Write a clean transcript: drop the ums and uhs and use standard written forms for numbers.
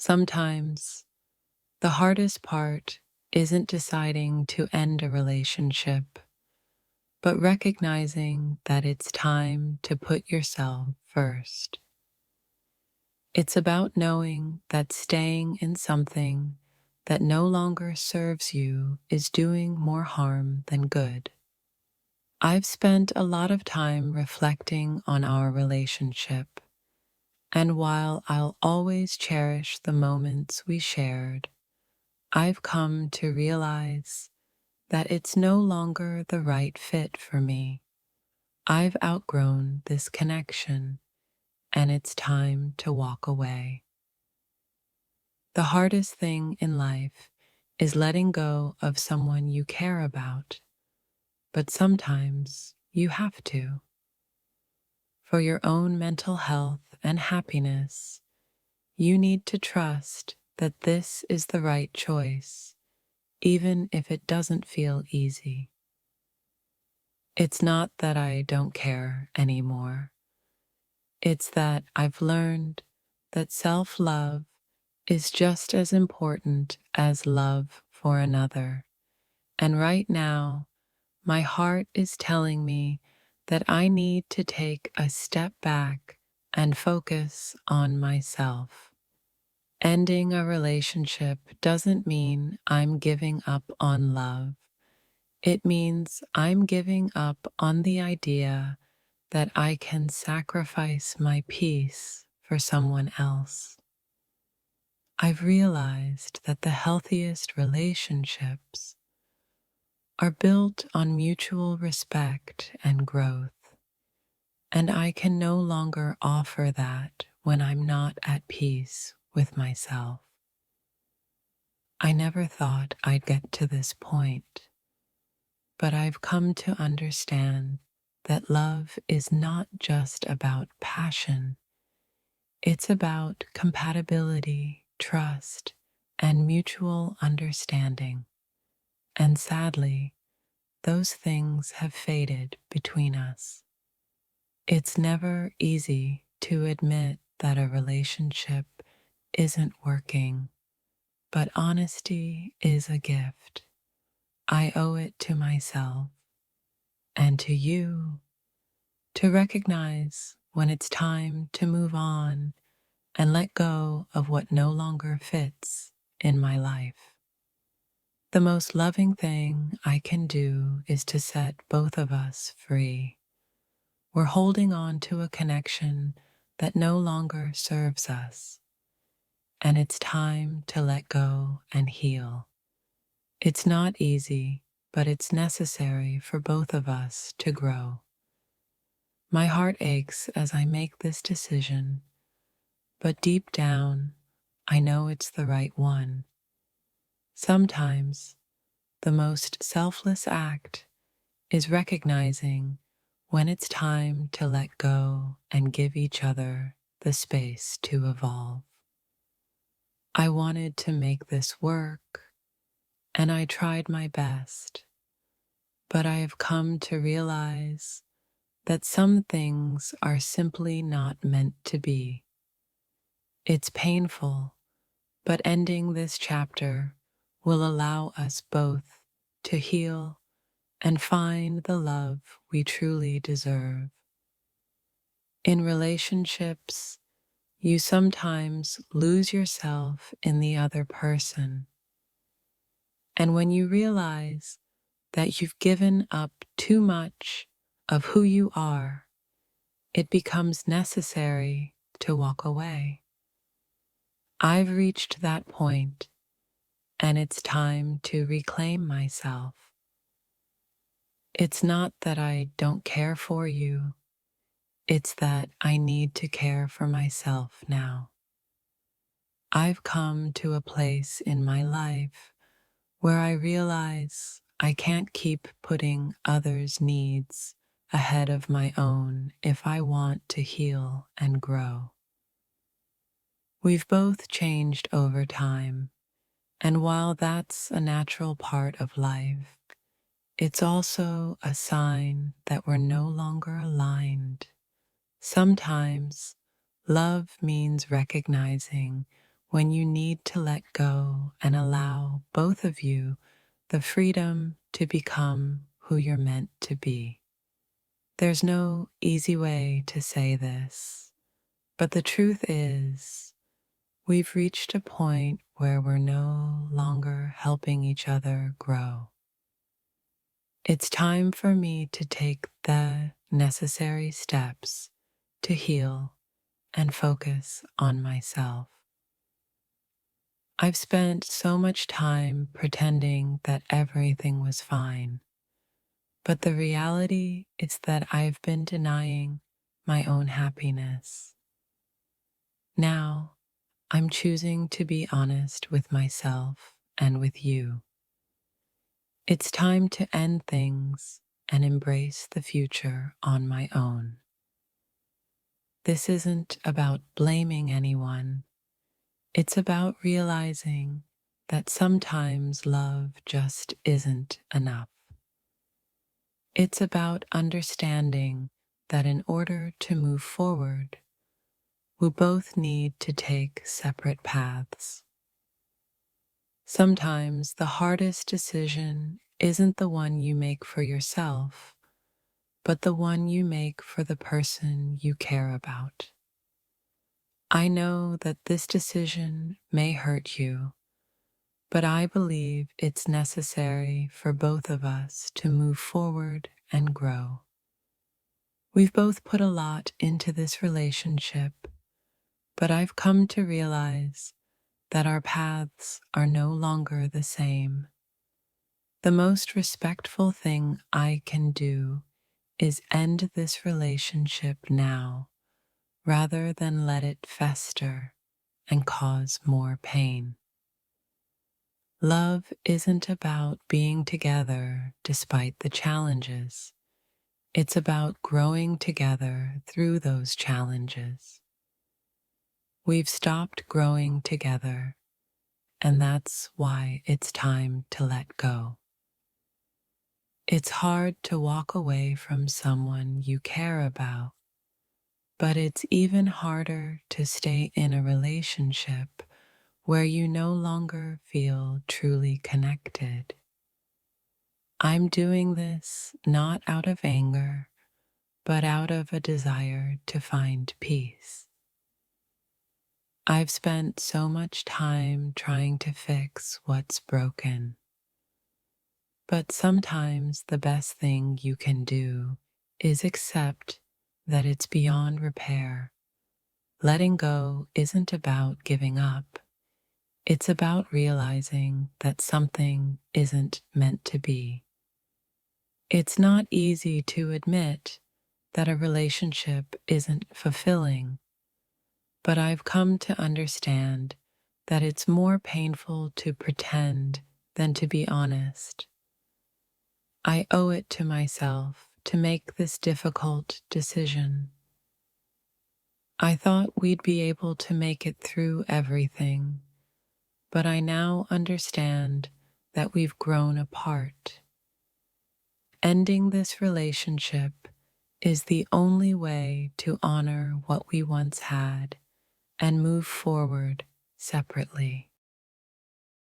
Sometimes the hardest part isn't deciding to end a relationship, but recognizing that it's time to put yourself first. It's about knowing that staying in something that no longer serves you is doing more harm than good. I've spent a lot of time reflecting on our relationship, and while I'll always cherish the moments we shared, I've come to realize that it's no longer the right fit for me. I've outgrown this connection, and it's time to walk away. The hardest thing in life is letting go of someone you care about, but sometimes you have to. For your own mental health and happiness, you need to trust that this is the right choice, even if it doesn't feel easy. It's not that I don't care anymore. It's that I've learned that self-love is just as important as love for another. And right now, my heart is telling me that I need to take a step back and focus on myself. Ending a relationship doesn't mean I'm giving up on love. It means I'm giving up on the idea that I can sacrifice my peace for someone else. I've realized that the healthiest relationships are built on mutual respect and growth, and I can no longer offer that when I'm not at peace with myself. I never thought I'd get to this point, but I've come to understand that love is not just about passion. It's about compatibility, trust, and mutual understanding. And sadly, those things have faded between us. It's never easy to admit that a relationship isn't working, but honesty is a gift. I owe it to myself and to you to recognize when it's time to move on and let go of what no longer fits in my life. The most loving thing I can do is to set both of us free. We're holding on to a connection that no longer serves us, and it's time to let go and heal. It's not easy, but it's necessary for both of us to grow. My heart aches as I make this decision, but deep down, I know it's the right one. Sometimes, the most selfless act is recognizing when it's time to let go and give each other the space to evolve. I wanted to make this work, and I tried my best, but I have come to realize that some things are simply not meant to be. It's painful, but ending this chapter will allow us both to heal and find the love we truly deserve. In relationships, you sometimes lose yourself in the other person. And when you realize that you've given up too much of who you are, it becomes necessary to walk away. I've reached that point, and it's time to reclaim myself. It's not that I don't care for you, it's that I need to care for myself now. I've come to a place in my life where I realize I can't keep putting others' needs ahead of my own if I want to heal and grow. We've both changed over time, and while that's a natural part of life, it's also a sign that we're no longer aligned. Sometimes love means recognizing when you need to let go and allow both of you the freedom to become who you're meant to be. There's no easy way to say this, but the truth is, we've reached a point where we're no longer helping each other grow. It's time for me to take the necessary steps to heal and focus on myself. I've spent so much time pretending that everything was fine, but the reality is that I've been denying my own happiness. Now, I'm choosing to be honest with myself and with you. It's time to end things and embrace the future on my own. This isn't about blaming anyone. It's about realizing that sometimes love just isn't enough. It's about understanding that in order to move forward, we both need to take separate paths. Sometimes the hardest decision isn't the one you make for yourself, but the one you make for the person you care about. I know that this decision may hurt you, but I believe it's necessary for both of us to move forward and grow. We've both put a lot into this relationship, but I've come to realize that our paths are no longer the same. The most respectful thing I can do is end this relationship now, rather than let it fester and cause more pain. Love isn't about being together despite the challenges. It's about growing together through those challenges. We've stopped growing together, and that's why it's time to let go. It's hard to walk away from someone you care about, but it's even harder to stay in a relationship where you no longer feel truly connected. I'm doing this not out of anger, but out of a desire to find peace. I've spent so much time trying to fix what's broken, but sometimes the best thing you can do is accept that it's beyond repair. Letting go isn't about giving up. It's about realizing that something isn't meant to be. It's not easy to admit that a relationship isn't fulfilling, but I've come to understand that it's more painful to pretend than to be honest. I owe it to myself to make this difficult decision. I thought we'd be able to make it through everything, but I now understand that we've grown apart. Ending this relationship is the only way to honor what we once had and move forward separately.